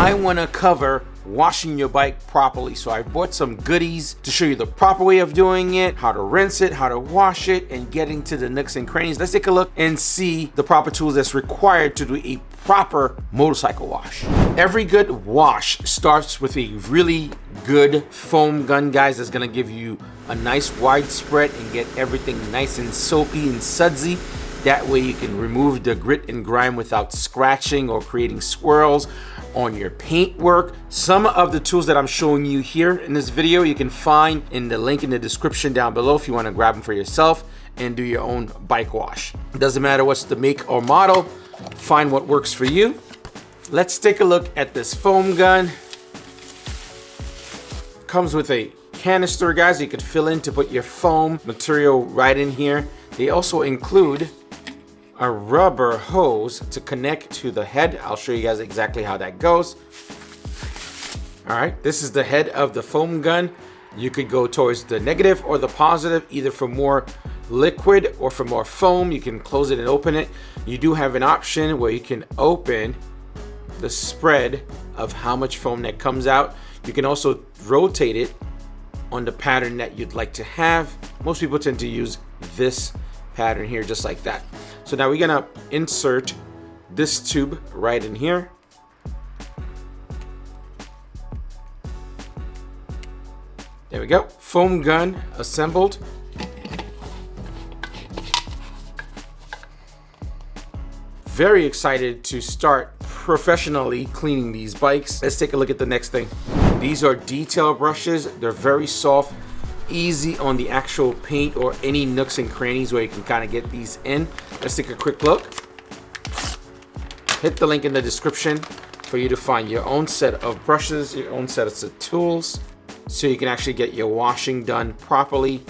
I want to cover washing your bike properly. So I bought some goodies to show you the proper way of doing it, how to rinse it, how to wash it, and getting to the nooks and crannies. Let's take a look and see the proper tools that's required to do a proper motorcycle wash. Every good wash starts with a really good foam gun, guys, that's gonna give you a nice wide spread and get everything nice and soapy and sudsy. That way you can remove the grit and grime without scratching or creating swirls on your paint work. Some of the tools that I'm showing you here in this video you can find in the link in the description down below if you want to grab them for yourself and do your own bike wash. It doesn't matter what's the make or model, find what works for you. Let's take a look at this foam gun. Comes with a canister, guys, you could fill in to put your foam material right in here. They also include a rubber hose to connect to the head. I'll show you guys exactly how that goes. All right, this is the head of the foam gun. You could go towards the negative or the positive, either for more liquid or for more foam. You can close it and open it. You do have an option where you can open the spread of how much foam that comes out. You can also rotate it on the pattern that you'd like to have. Most people tend to use this pattern here, just like that. So now we're gonna insert this tube right in here. There we go, foam gun assembled. Very excited to start professionally cleaning these bikes. Let's take a look at the next thing. These are detail brushes. They're very soft, easy on the actual paint or any nooks and crannies where you can kind of get these in. Let's take a quick look. Hit the link in the description for you to find your own set of brushes, your own set of tools, so you can actually get your washing done properly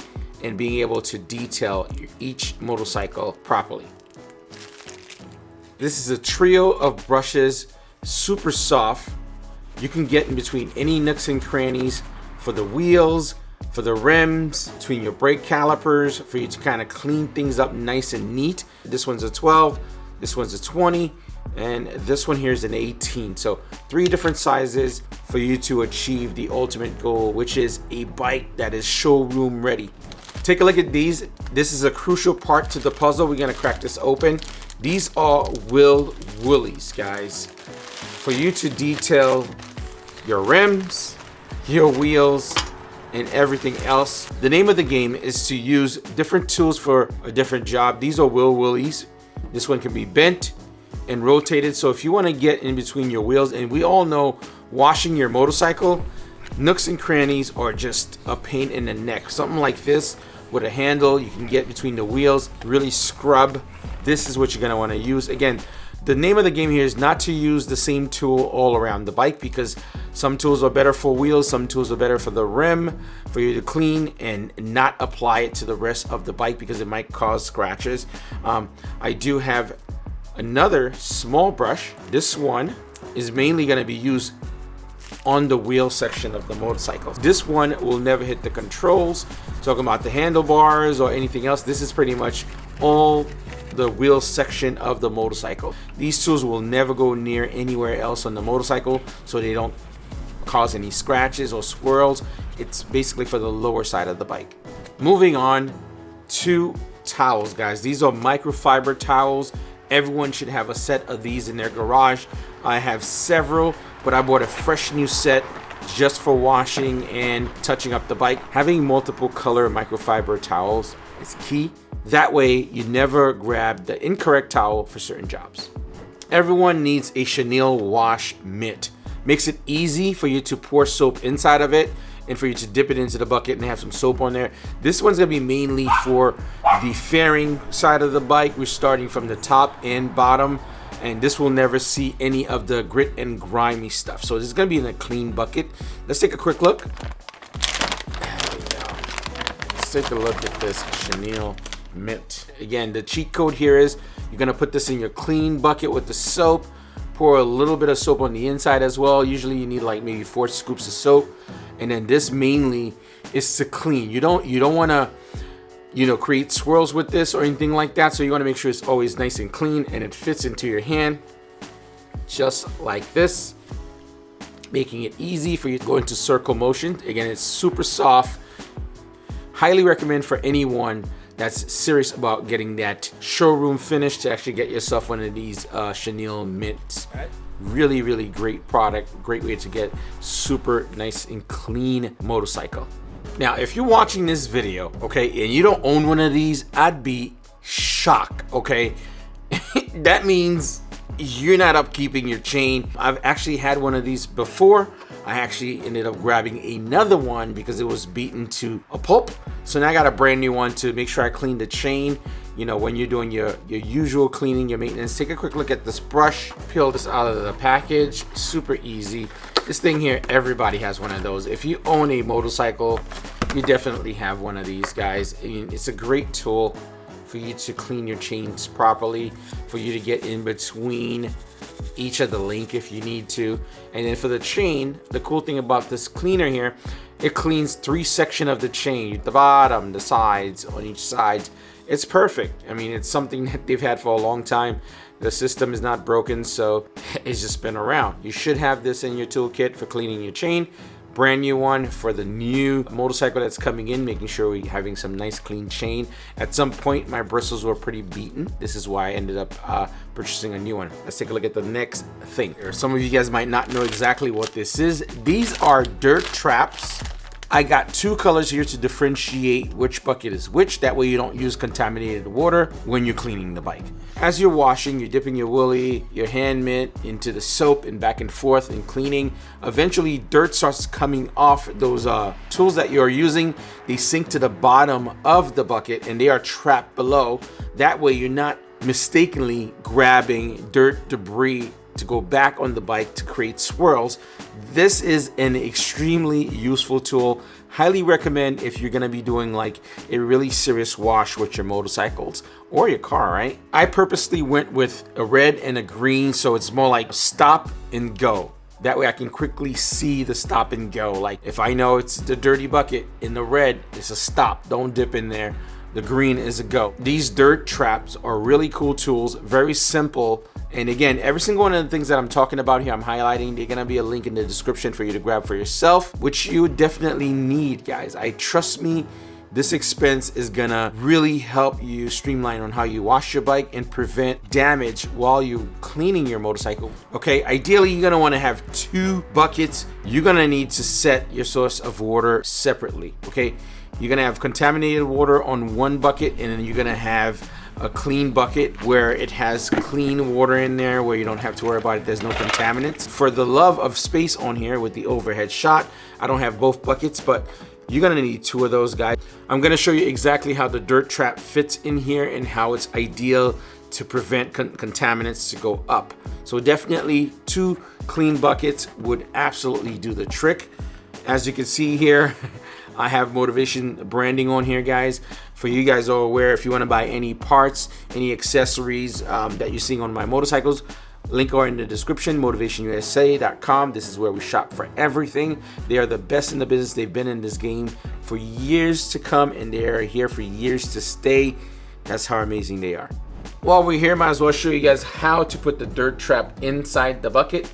and being able to detail each motorcycle properly. This is a trio of brushes, super soft. You can get in between any nooks and crannies for the wheels, for the rims, between your brake calipers, for you to kind of clean things up nice and neat. This one's a 12, this one's a 20, and this one here is an 18. So 3 different sizes for you to achieve the ultimate goal, which is a bike that is showroom ready. Take a look at these. This is a crucial part to the puzzle. We're gonna crack this open. These are wheel woolies, guys, for you to detail your rims, your wheels, and everything else. The name of the game is to use different tools for a different job. These are wheel woolies. This one can be bent and rotated. So if you want to get in between your wheels, and we all know washing your motorcycle, nooks and crannies are just a pain in the neck. Something like this with a handle, you can get between the wheels, really scrub. This is what you're gonna want to use. Again, the name of the game here is not to use the same tool all around the bike, because some tools are better for wheels, some tools are better for the rim, for you to clean and not apply it to the rest of the bike because it might cause scratches. I do have another small brush. This one is mainly going to be used on the wheel section of the motorcycle. This one will never hit the controls, talking about the handlebars or anything else. This is pretty much all the wheel section of the motorcycle. These tools will never go near anywhere else on the motorcycle, so they don't cause any scratches or swirls. It's basically for the lower side of the bike. Moving on to towels, guys. These are microfiber towels. Everyone should have a set of these in their garage. I have several, but I bought a fresh new set just for washing and touching up the bike. Having multiple color microfiber towels is key. That way you never grab the incorrect towel for certain jobs. Everyone needs a Chenile wash mitt. Makes it easy for you to pour soap inside of it and for you to dip it into the bucket and have some soap on there. This one's gonna be mainly for the fairing side of the bike. We're starting from the top and bottom, and this will never see any of the grit and grimy stuff. So this is gonna be in a clean bucket. Let's take a quick look. There we go. Let's take a look at this Chenile mitt. Again, the cheat code here is you're gonna put this in your clean bucket with the soap. Pour a little bit of soap on the inside as well. Usually you need like maybe 4 scoops of soap, and then this mainly is to clean. You don't want to create swirls with this or anything like that, so you want to make sure it's always nice and clean and it fits into your hand just like this. making it easy for you to go into circle motion. Again, it's super soft. Highly recommend for anyone that's serious about getting that showroom finish to actually get yourself one of these Chenile mitts. Really, really great product. Great way to get super nice and clean motorcycle. Now, if you're watching this video, okay, and you don't own one of these, I'd be shocked, okay? That means you're not upkeeping your chain. I've actually had one of these before. I actually ended up grabbing another one because it was beaten to a pulp. So now I got a brand new one to make sure I clean the chain. You know, when you're doing your usual cleaning, your maintenance, take a quick look at this brush, peel this out of the package. Super easy. This thing here, everybody has one of those. If you own a motorcycle, you definitely have one of these, guys. I mean, it's a great tool for you to clean your chains properly, for you to get in between each of the link if you need to. And then for the chain, the cool thing about this cleaner here, it cleans 3 sections of the chain, the bottom, the sides, on each side. It's perfect. I mean, it's something that they've had for a long time. The system is not broken, so it's just been around. You should have this in your toolkit for cleaning your chain. Brand new one for the new motorcycle that's coming in, making sure we're having some nice clean chain. At some point, my bristles were pretty beaten. This is why I ended up purchasing a new one. Let's take a look at the next thing. Some of you guys might not know exactly what this is. These are dirt traps. I got 2 colors here to differentiate which bucket is which. That way you don't use contaminated water when you're cleaning the bike. As you're washing, you're dipping your willy, your hand mitt into the soap and back and forth and cleaning. Eventually dirt starts coming off those tools that you're using. They sink to the bottom of the bucket and they are trapped below. That way you're not mistakenly grabbing dirt debris to go back on the bike to create swirls. This is an extremely useful tool. Highly recommend if you're gonna be doing like a really serious wash with your motorcycles or your car, right? I purposely went with a red and a green, so it's more like stop and go. That way I can quickly see the stop and go. Like if I know it's the dirty bucket, in the red, it's a stop, don't dip in there. The green is a go. These dirt traps are really cool tools, very simple. And again, every single one of the things that I'm talking about here, I'm highlighting. There's gonna be a link in the description for you to grab for yourself, which you definitely need, guys. Trust me, this expense is gonna really help you streamline on how you wash your bike and prevent damage while you're cleaning your motorcycle. Okay, ideally you're gonna wanna have 2 buckets. You're gonna need to set your source of water separately, okay? You're gonna have contaminated water on one bucket, and then you're gonna have a clean bucket where it has clean water in there where you don't have to worry about it. There's no contaminants. For the love of space on here with the overhead shot, I don't have both buckets, but you're gonna need 2 of those, guys. I'm gonna show you exactly how the dirt trap fits in here and how it's ideal to prevent contaminants to go up. So definitely 2 clean buckets would absolutely do the trick. As you can see here, I have motivation branding on here, guys. For you guys are aware, if you want to buy any parts, any accessories that you're seeing on my motorcycles, link are in the description, motivationusa.com. This is where we shop for everything. They are the best in the business. They've been in this game for years to come, and they are here for years to stay. That's how amazing they are. While we're here, might as well show you guys how to put the dirt trap inside the bucket.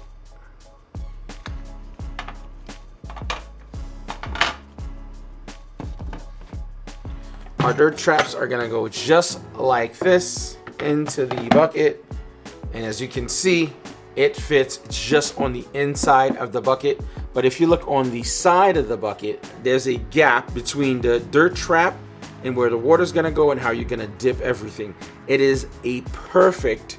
Our dirt traps are gonna go just like this into the bucket. And as you can see, it fits just on the inside of the bucket. But if you look on the side of the bucket, there's a gap between the dirt trap and where the water's gonna go and how you're gonna dip everything. It is a perfect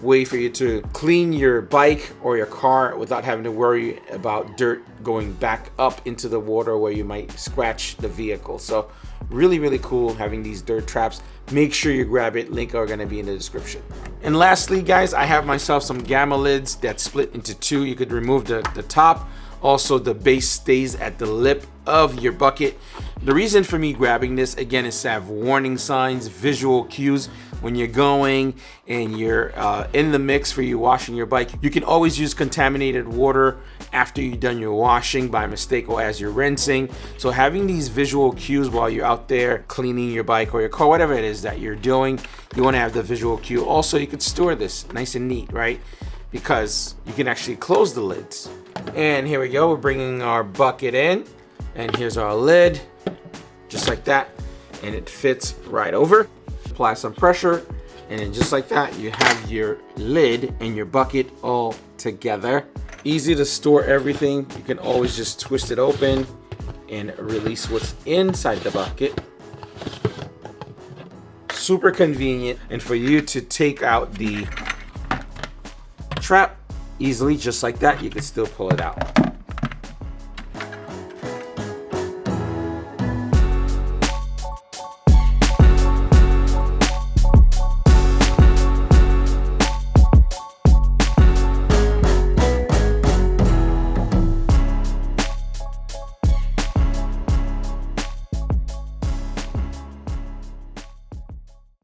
way for you to clean your bike or your car without having to worry about dirt going back up into the water where you might scratch the vehicle. So really, really cool having these dirt traps. Make sure you grab it. Link are gonna be in the description. And lastly, guys, I have myself some gamma lids that split into 2. You could remove the top. Also, the base stays at the lip of your bucket. The reason for me grabbing this, again, is to have warning signs, visual cues when you're going and you're in the mix for you washing your bike. You can always use contaminated water after you've done your washing by mistake or as you're rinsing. So having these visual cues while you're out there cleaning your bike or your car, whatever it is that you're doing, you want to have the visual cue. Also, you could store this nice and neat, right? because you can actually close the lids. And here we go, we're bringing our bucket in, and here's our lid, just like that, and it fits right over. Apply some pressure, and then just like that, you have your lid and your bucket all together. Easy to store everything. You can always just twist it open and release what's inside the bucket. Super convenient, and for you to take out the trap easily, just like that, you can still pull it out.